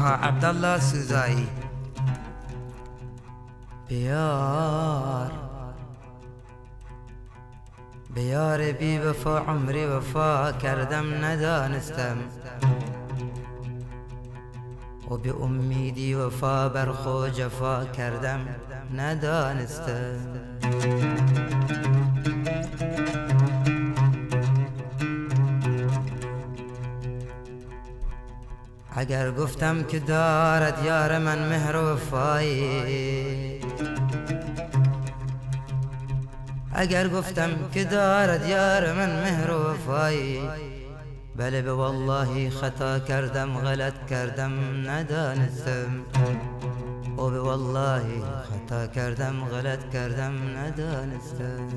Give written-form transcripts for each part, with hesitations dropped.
طه عبد الله سوزایی. بیار بی وفا عمری وفا کردم ندانستم، و به امیدی وفا بر خود جفا کردم ندانستم. اگر گفتم که دارد یار من مهر و وفایی، اگر گفتم که دارد یار من مهر و وفایی، بله به والله خطا کردم غلط کردم ندانستم، و به والله خطا کردم غلط کردم ندانستم.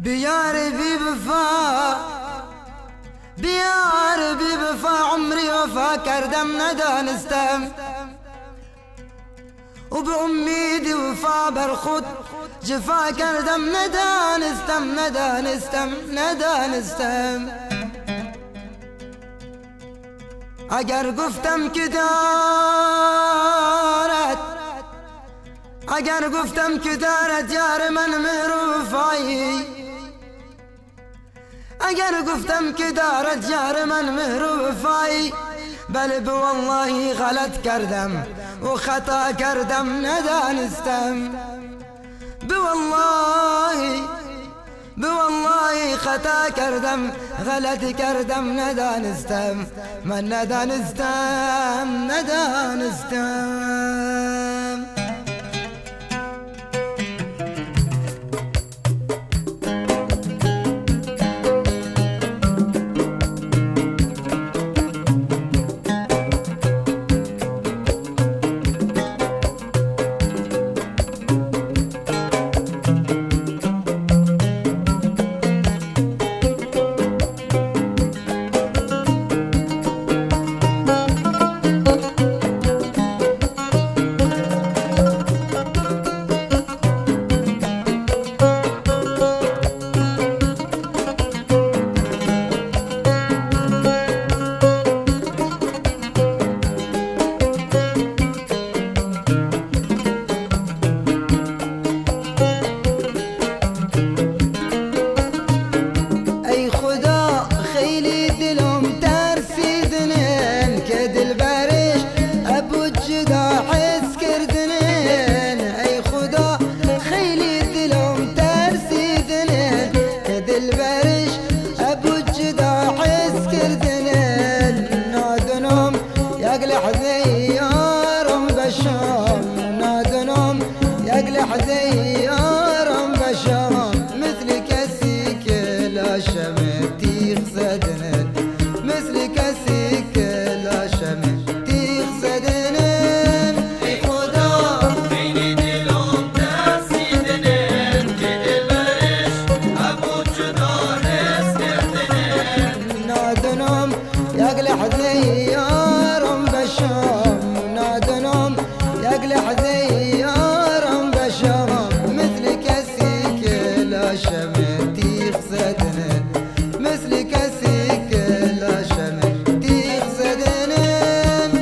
بیار بی وفا، بیار بی وفا عمری وفا کردم ندانستم، و به امید وفا بر خود جفا کردم ندانستم. اگر گفتم که دارد، اگر گفتم که دارد یار من مهر و وفایی، اگر گفتم که دارد یار من مهر و وفایی، بله به والله غلط کردم و خطا کردم ندانستم. به والله خطا کردم غلط کردم ندانستم، من ندانستم. زيارم بشرم مثلك السكلا شمتي خزدنن، مثلك السكلا شمتي خزدنن. ای خدا خیلی دلم ترسیدنن که دلبرش ابو جدا حس کردنن. نادنم یقلح زيارم بشرم، نادنم یقلح زيارم بشرم مثلك السكلا شمتي خزدنن، مثلك السكلا شمتي خزدنن.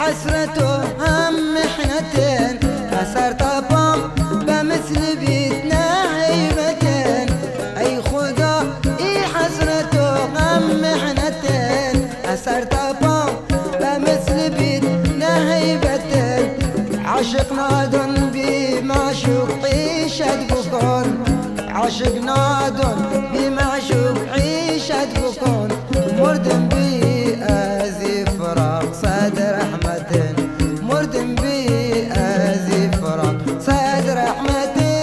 حسرته هم محنتين كسر طبام بمثل بيتنا هيبتين. اي خدا اي حسرته هم محنتين كسر طبام بمثل بيتنا هيبتين. عاشق نادن بمعشوق عيشة بكون، عاشق نادن بمعشوق عيشة بكون. مردم بأزي فراق صدر رحمة، مردم بأزي فراق صدر رحمة.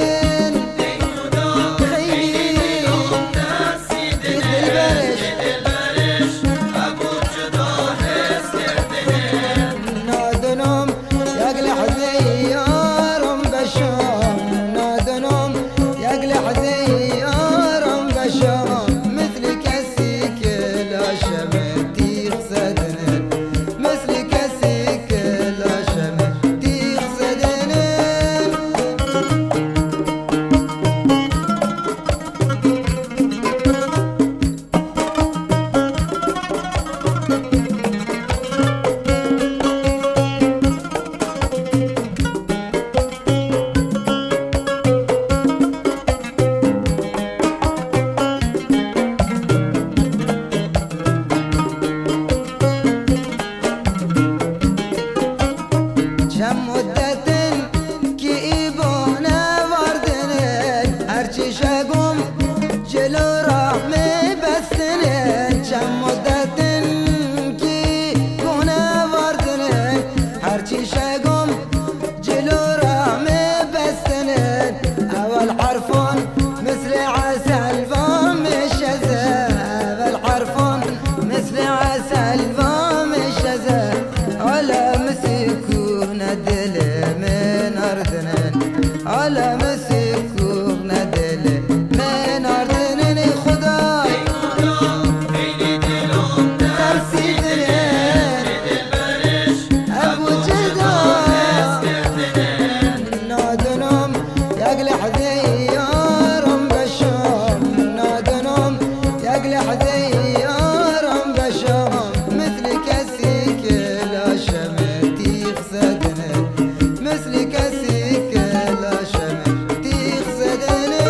يقلع ديارهم بشام مثل كسيك لا شمتي خسدنا مثل كسيك لا شمتي خسدنا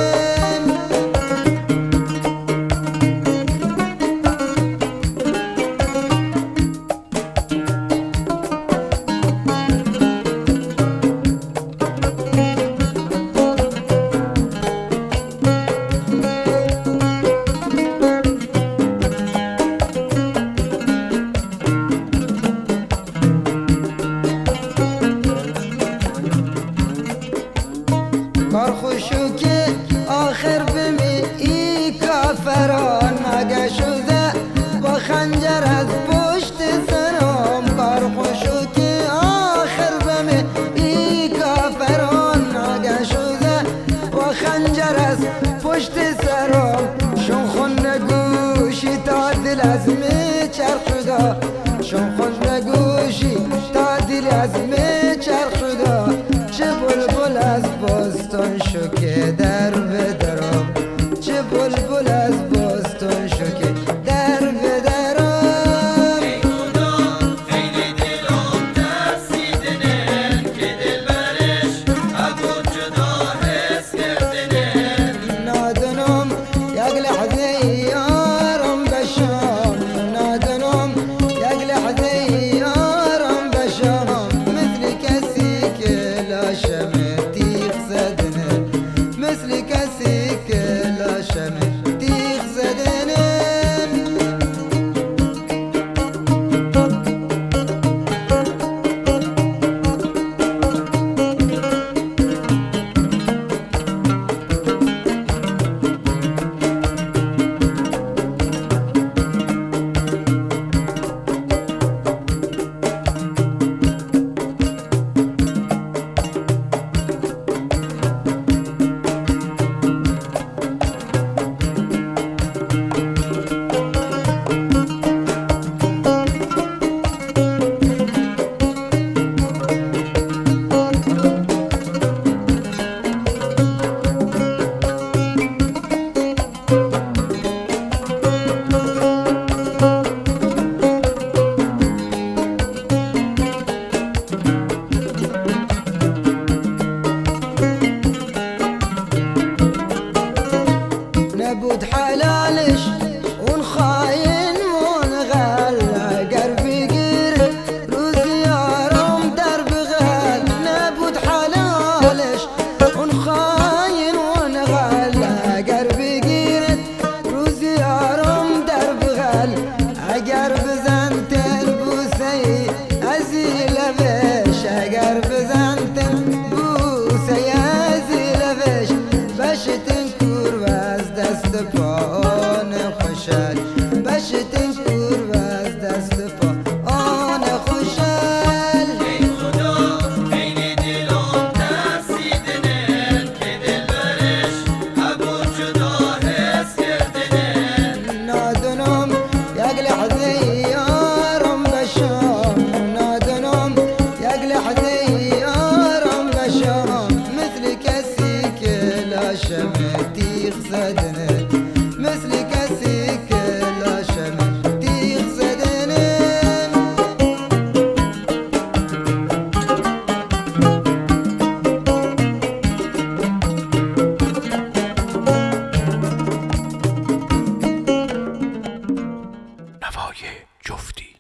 خشوكي آخر بمي كافران ناقشو ذا وخنجر از پشت سرام کار خشوكي آخر بمي كافران ناقشو ذا وخنجر از پشت سرام شون خون نگوشی تا دل از می چرخ دا شون خون نگوشی تا دل از می چرخ دا چه بلبل از بستان شو که در بدرم چه بلبل از بستان شو که در بدرم ای خدا خیلی دلم ترسیدنه که دل برش ابو جدا حس کردنه نادنم یک لحظه یارم بشام نادنم یک لحظه یارم بشام مثل کسی که لا شمتي خسدنا مثل كسي لا شمتي خسدنا نبود حلالش ونخاين ونغال قربي قير روزي يارم درب غال نبود حلالش ونخاين ونغال قربي قير روزي يارم درب غال قرب زنتن بوسي ازيل بش قرب زنتن بوسي ازيل بش بشتن دست پان خوشل بشتن کور و از دست پان خوشل ای خدا خیلی دلم ترسیدنه که دل برش ابو جدا حس کردنه نادنم یک لحظه یارم بشام نادنم یک لحظه یارم بشام مثل کسی که لا شمتي خسدنا مثل كسي لا شمتي خسدنا نوای جفتی